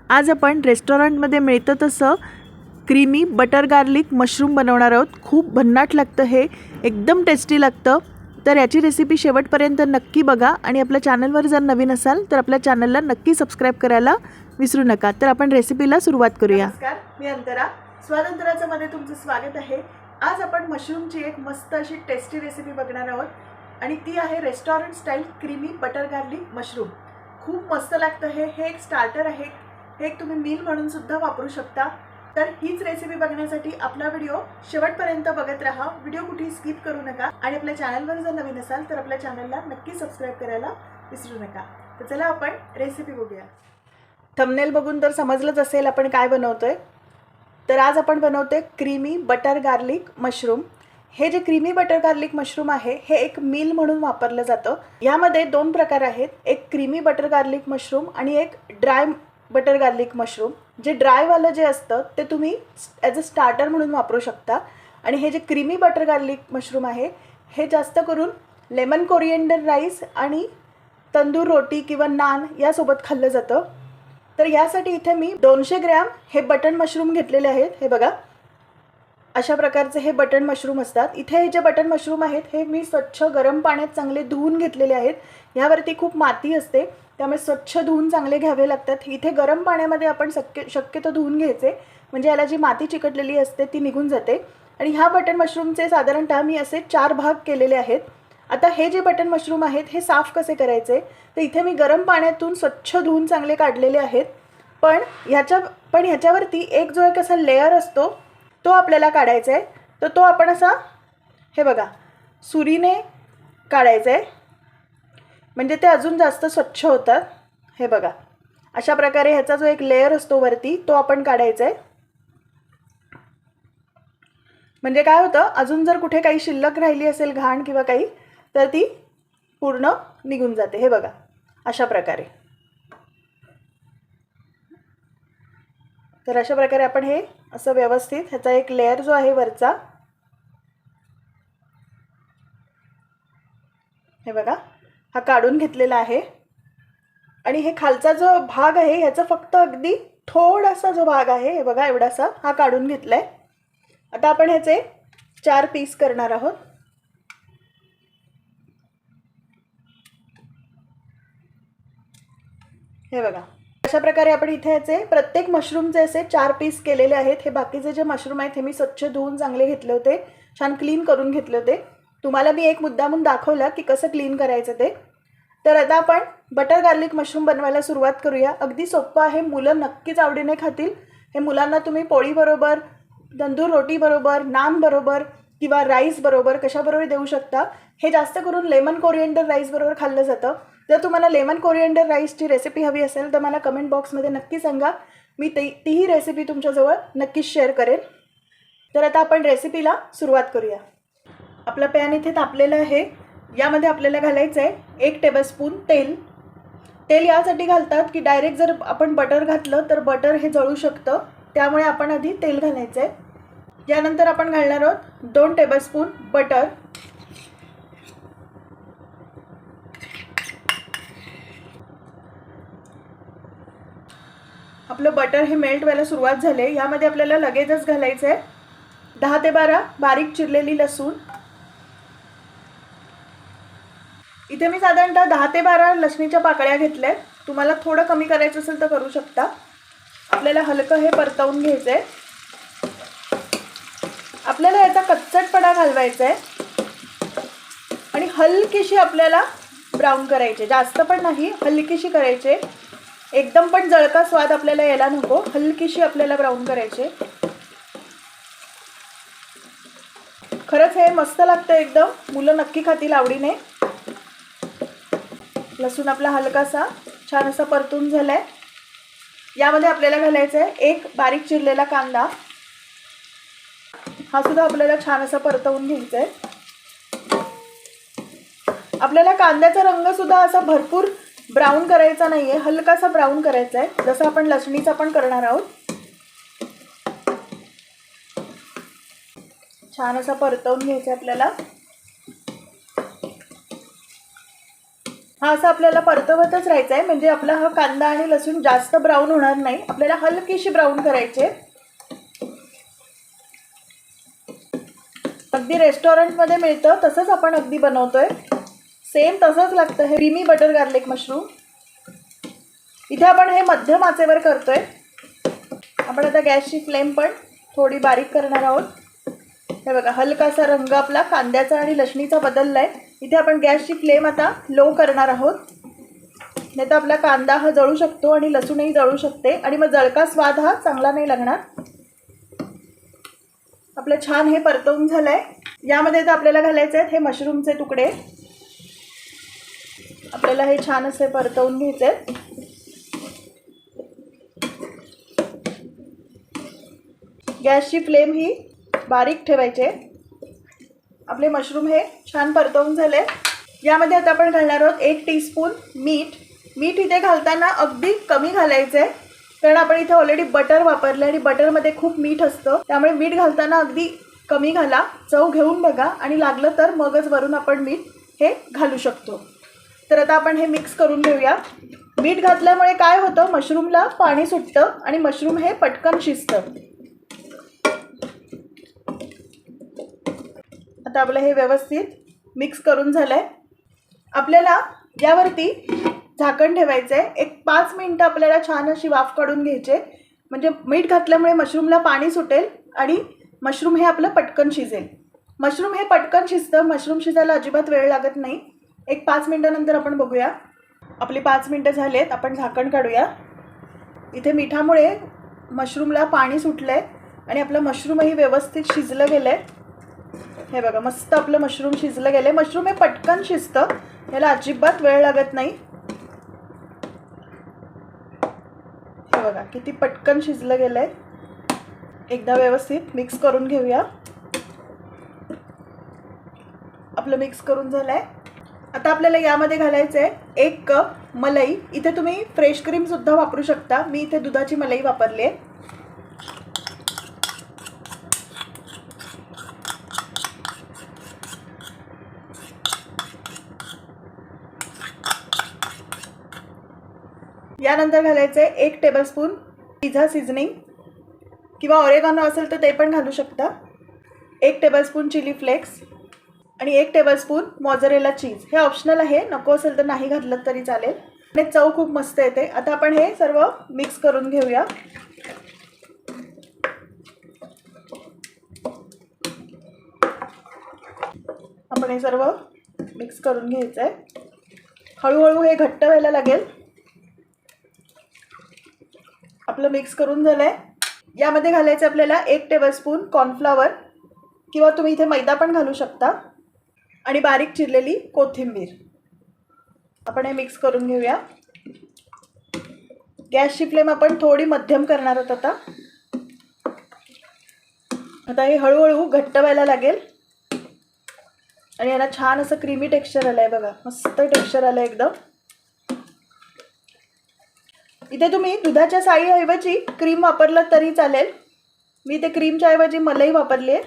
आज आपण रेस्टॉरंटमध्ये मिळतं तसं क्रीमी बटर गार्लिक मशरूम बनवणार आहोत। खूप भन्नाट लागतं हे, एकदम टेस्टी लागतं। तर याची रेसिपी शेवटपर्यंत नक्की बघा आणि आपल्या चॅनलवर जर नवीन असाल तर आपल्या चॅनलला नक्की सबस्क्राइब करायला विसरू नका। तर आपण रेसिपीला सुरुवात करूया। नमस्कार, मी अंतरा, स्वातंत्र्याचं मध्ये तुमचं स्वागत आहे। आज आपण मशरूमची एक मस्त अशी टेस्टी रेसिपी बघणार आहोत आणि ती आहे restaurant style creamy butter garlic mushroom. खूप मस्त लागतं हे एक स्टार्टर आहे, हे एक तुम्ही मील म्हणून सुद्धा वापरू शकता। तर हीच रेसिपी बघण्यासाठी आपला व्हिडिओ शेवटपर्यंत बघत राहा, व्हिडिओ कुठेही स्किप करू नका आणि आपल्या चॅनलवर जर नवीन असाल तर आपल्या चॅनलला नक्की सबस्क्राइब करायला विसरू नका। तर चला आपण रेसिपी बघूया। थंबनेल बघून तर समजलंच असेल आपण काय बनवतोय। तर आज आपण बनवतोय क्रीमी बटर गार्लिक मशरूम। हे जे क्रीमी बटर गार्लिक मशरूम आहे हे एक मील म्हणून वापरलं जातं। यामध्ये दोन प्रकार आहेत, एक क्रीमी बटर गार्लिक मशरूम आणि एक ड्राय बटर गार्लिक मशरूम। जे ड्रायवालं जे असतं ते तुम्ही ॲज अ स्टार्टर म्हणून वापरू शकता आणि हे जे क्रीमी बटर गार्लिक मशरूम आहे हे जास्त करून लेमन कोरिएंडर राईस आणि तंदूर रोटी किंवा नान यासोबत खाल्लं जातं। तर यासाठी इथे मी 200 ग्रॅम हे बटन मशरूम घेतलेले आहेत। हे बघा, अशा प्रकारचे हे बटन मशरूम असतात। इथे हे जे बटन मशरूम आहेत हे मी स्वच्छ गरम पाण्यात चांगले धुवून घेतलेले आहेत। यावरती खूप माती असते त्यामुळे स्वच्छ धुवून चांगले घ्यावे लागतात। इथे गरम पाण्यामध्ये आपण शक्यतो धुवून घ्यायचे, म्हणजे याला जी माती चिकटलेली असते ती निघून जाते। आणि ह्या बटन मशरूमचे साधारणतः मी असे 4 भाग केलेले आहेत। आता हे जे बटन मशरूम आहेत हे साफ कसे करायचे, तर इथे मी गरम पाण्यातून स्वच्छ धुवून चांगले काढलेले आहेत। पण ह्याच्यावरती एक जो एक असा लेयर असतो तो आपल्याला काढायचा आहे। तर तो आपण असा हे बघा सुरीने काढायचा आहे, म्हणजे ते अजून जास्त स्वच्छ होतात। हे बघा, अशा प्रकारे ह्याचा जो एक लेयर असतो वरती तो आपण काढायचा आहे। म्हणजे काय होतं, अजून जर कुठे काही शिल्लक राहिली असेल घाण किंवा काही तर ती पूर्ण निघून जाते। हे बघा, अशा प्रकारे। तर अशा प्रकारे आपण हे असं व्यवस्थित ह्याचा एक लेयर जो आहे वरचा, हे बघा, हा काढून घेतलेला आहे। आणि हे खालचा जो भाग आहे ह्याचा फक्त अगदी थोडासा जो भाग आहे हे बघा एवढासा हा काढून घेतलाय। आता आपण ह्याचे 4 पीस करणार आहोत। हे बघा, अशा प्रकारे आपण इथे ह्याचे प्रत्येक मशरूमचे असे 4 पीस केलेले आहेत। हे बाकीचे जे मशरूम आहेत हे मी स्वच्छ धुवून चांगले घेतले होते, छान क्लीन करून घेतले होते। तुम्हाला मी एक मुद्दामून दाखवला की कसं क्लीन करायचं ते। तर आता आपण बटर गार्लिक मशरूम बनवायला सुरुवात करूया। अगदी सोपं आहे, मुलं नक्कीच आवडीने खातील। हे मुलांना तुम्ही पोळीबरोबर, तंदूर रोटीबरोबर, नानबरोबर किंवा राईसबरोबर कशाबरोबर देऊ शकता। हे जास्त करून लेमन कोरिएंडर राईसबरोबर खाल्लं जातं। जर तुम्हाला लेमन कोरिएंडर राईसची रेसिपी हवी असेल तर मला कमेंट बॉक्समध्ये नक्की सांगा, मी तीही रेसिपी तुमच्याजवळ नक्कीच शेअर करेन। तर आता आपण रेसिपीला सुरुवात करूया। आपलं पॅन इथे तापलेलं आहे, यामध्ये आपल्याला घालायचं आहे 1 टेबलस्पून तेल। तेल यासाठी घालतात की डायरेक्ट जर आपण बटर घातलं तर बटर हे जळू शकतं, त्यामुळे आपण आधी तेल घालायचं आहे। यानंतर आपण घालणार आहोत 2 टेबलस्पून बटर। आपलं बटर हे मेल्ट व्हायला सुरुवात झाली। यामध्ये आपल्याला लगेचच घालायचं आहे 10 ते 12 बारीक चिरलेली लसूण। इथे मी साधारणतः 10 ते 12 लसणीच्या पाकळ्या घेतल्या। तुम्हाला थोडं कमी करायचं असेल तर करू शकता। आपल्याला हलकं हे परतवून घ्यायचं आहे। आपल्याला याचा कच्चटपणा घालवायचा आहे आणि हलकीशी आपल्याला ब्राऊन करायचे, जास्त पण नाही, हलकीशी करायचे। एकदम पण जळका स्वाद आपल्याला यायला नको, हलकीशी आपल्याला ब्राऊन करायचे। खरंच हे मस्त लागतं एकदम, मुलं नक्की खातील आवडीने। लसूण आपला हलकासा छान असा परतून झालाय। यामध्ये आपल्याला घालायचं आहे 1 बारीक चिरलेला कांदा। हा सुद्धा आपल्याला छान असा परतवून घ्यायचा आहे। आपल्याला कांद्याचा रंग सुद्धा असा भरपूर ब्राऊन करायचा नाहीये, हलकासा ब्राऊन करायचा आहे, जसं आपण लसणीचा पण करणार आहोत। छान असा परतवून घ्यायचा आपल्याला। हा असं आपल्याला परतवतच राहायचं आहे, म्हणजे आपला हा कांदा आणि लसूण जास्त ब्राऊन होणार नाही, आपल्याला हलकीशी ब्राऊन करायचे. अगदी रेस्टॉरंटमध्ये मिळतं तसंच आपण अगदी बनवतोय, सेम तसंच लागतं हे क्रीमी बटर गार्लिक मशरूम. इथे आपण हे मध्यम आचेवर करतोय. आपण आता गॅसची फ्लेम पण थोडी बारीक करणार आहोत. हे बघा हलकासा रंग आपला कांद्याचा आणि लसणीचा बदलला आहे. इथे आपण गॅसची फ्लेम आता लो करणार आहोत, नाही तर आपला कांदा हा जळू शकतो आणि लसूणही जळू शकते आणि मग जळका स्वाद हा चांगला नाही लागणार. आपलं छान हे परतवून झालं आहे. यामध्ये तर आपल्याला घालायचे आहेत हे मशरूमचे तुकडे. आपल्याला हे छान असे परतवून घ्यायचे आहेत. गॅसची फ्लेम ही बारीक ठेवायचे. आपले मशरूम हे छान परतवून झाले. यामध्ये आता आपण घालणार आहोत 1 टीस्पून मीठ. मीठ इथे घालताना अगदी कमी घालायचं आहे, कारण आपण इथे ऑलरेडी बटर वापरले आणि बटरमध्ये खूप मीठ असतं, त्यामुळे मीठ घालताना अगदी कमी घाला. चव घेऊन बघा आणि लागलं तर मगच वरून आपण मीठ हे घालू शकतो. तर आता आपण हे मिक्स करून घेऊया. मीठ घातल्यामुळे काय होतं, मशरूमला पाणी सुटतं आणि मशरूम हे पटकन शिजतं. आता आपलं हे व्यवस्थित मिक्स करून झालं आहे. आपल्याला यावरती झाकण ठेवायचं आहे. एक 5 मिनटं आपल्याला छान अशी वाफ काढून घ्यायचे, म्हणजे मीठ घातल्यामुळे मशरूमला पाणी सुटेल आणि मशरूम हे आपलं पटकन शिजेल. मशरूम हे पटकन शिजतं, मशरूम शिजायला अजिबात वेळ लागत नाही. एक 5 मिनटानंतर आपण बघूया. आपली 5 मिनटं झाली आहेत. आपण झाकण काढूया. इथे मिठामुळे मशरूमला पाणी सुटलं आहे आणि आपलं मशरूमही व्यवस्थित शिजलं गेलं आहे. हे बघा मस्त आपलं मशरूम शिजलं गेलं आहे. मशरूम हे पटकन शिजतं, याला अजिबात वेळ लागत नाही. हे बघा किती पटकन शिजलं गेलं आहे. एकदा व्यवस्थित मिक्स करून घेऊया. आपलं मिक्स करून झालं आहे. आता आपल्याला यामध्ये घालायचं आहे 1 कप मलाई. इथे तुम्ही फ्रेश क्रीमसुद्धा वापरू शकता. मी इथे दुधाची मलाई वापरली आहे. यानंतर घालायचं आहे 1 टेबलस्पून पिझ्झा सीझनिंग किंवा ऑरेगानो असेल तर ते पण घालू शकता. 1 टेबलस्पून चिली फ्लेक्स आणि 1 टेबलस्पून मॉझरेला चीज. हे ऑप्शनल आहे, नको असेल तर नाही घातलं तरी चालेल आणि चव खूप मस्त येते. आता आपण हे सर्व मिक्स करून घेऊया. आपण हे सर्व मिक्स करून घ्यायचं आहे. हळूहळू हे घट्ट व्हायला लागेल. आपलं मिक्स करून झालं आहे. यामध्ये घालायचं आपल्याला 1 टेबलस्पून कॉर्नफ्लॉवर किंवा तुम्ही इथे मैदा पण घालू शकता आणि बारीक चिरलेली कोथिंबीर. आपण हे मिक्स करून घेऊया. गॅसची फ्लेम आपण थोडी मध्यम करणार आहोत. आता हे हळूहळू घट्ट व्हायला लागेल आणि याला छान असं क्रीमी टेक्स्चर आलं आहे. बघा मस्त टेक्स्चर आलं आहे एकदम. इथे तुम्ही दुधाच्या साईऐवजी क्रीम वापरलं तरी चालेल. मी इथे क्रीमच्या ऐवजी मलाई वापरली आहे.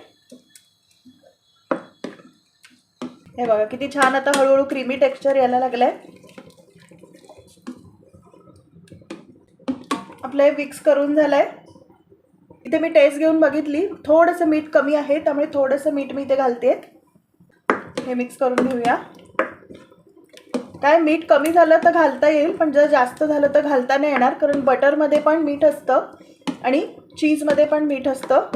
हे बघा किती छान आता हळूहळू क्रीमी टेक्स्चर यायला लागलं आहे. आपलं हे मिक्स करून झालं आहे. इथे मी टेस्ट घेऊन बघितली, थोडंसं मीठ कमी आहे, त्यामुळे थोडंसं मीठ मी इथे घालते. हे मिक्स करून घेऊया. काय मीठ कमी झालं तर घालता येईल, पण जर जास्त झालं तर घालता नाही येणार, कारण बटरमध्ये पण मीठ असतं आणि चीजमध्ये पण मीठ असतं.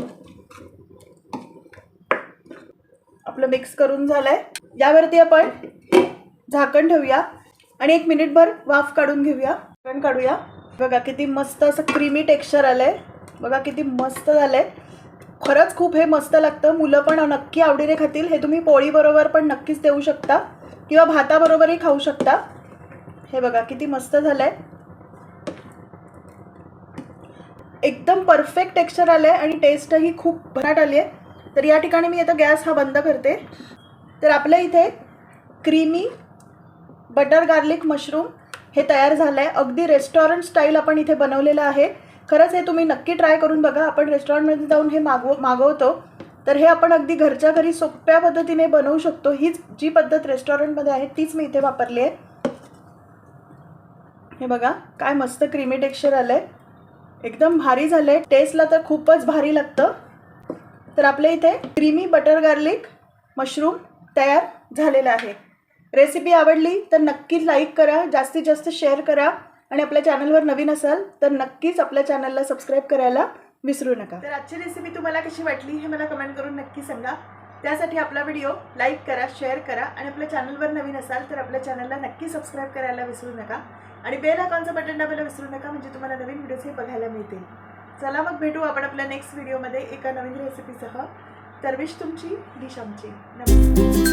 आपलं मिक्स करून झालं आहे. यावरती आपण झाकण ठेवूया आणि 1 मिनिटभर वाफ काढून घेऊया. झाकण काढूया. बघा किती मस्त असं क्रीमी टेक्स्चर आलं आहे. बघा किती मस्त झालं आहे. खरंच खूप हे मस्त लागतं. मुलं पण नक्की आवडीने खातील. हे तुम्ही पोळीबरोबर पण नक्कीच देऊ शकता किंवा भाताबरोबरही खाऊ शकता. हे बघा किती मस्त झालं आहे. एकदम परफेक्ट टेक्स्चर आलं आहे आणि टेस्टही खूप भन्नाट आली आहे. तर या ठिकाणी मी आता गॅस हा बंद करते. तर आपल्या इथे क्रीमी बटर गार्लिक मशरूम हे तयार झालं आहे. अगदी रेस्टॉरंट स्टाईल आपण इथे बनवलेलं आहे. खरंच हे तुम्ही नक्की ट्राय करून बघा. आपण रेस्टॉरंटमध्ये जाऊन हे मागवतो, तर हे आपण अगदी घरच्या घरी सोप्या पद्धतीने बनवू शकतो. हीच जी पद्धत रेस्टॉरंटमध्ये आहे तीच मी इथे वापरली आहे. हे बघा काय मस्त क्रीमी टेक्स्चर आलंय, एकदम भारी झालंय. टेस्टला तर खूपच भारी लागतं. तर आपल्या इथे क्रीमी बटर गार्लिक मशरूम तयार झालेला आहे. रेसिपी आवडली तर नक्की लाईक करा, जास्तीत जास्त शेअर करा आणि आपल्या चॅनलवर नवीन असाल तर नक्कीच आपल्या चॅनलला सबस्क्राईब करायला विसरू नका. तर आजची रेसिपी तुम्हाला कशी वाटली हे मला कमेंट करून नक्की सांगा. त्यासाठी आपला व्हिडिओ लाईक करा, शेअर करा आणि आपल्या चॅनलवर नवीन असाल तर आपल्या चॅनलला नक्की सबस्क्राईब करायला विसरू नका आणि बेल आयकॉनचं बटन दाबायला विसरू नका, म्हणजे तुम्हाला नवीन व्हिडिओज हे बघायला मिळतील. चला मग भेटू आपण आपल्या नेक्स्ट व्हिडिओमध्ये एका नवीन रेसिपीसह. तर विश तुमची, डिश आमची. नमस्कार.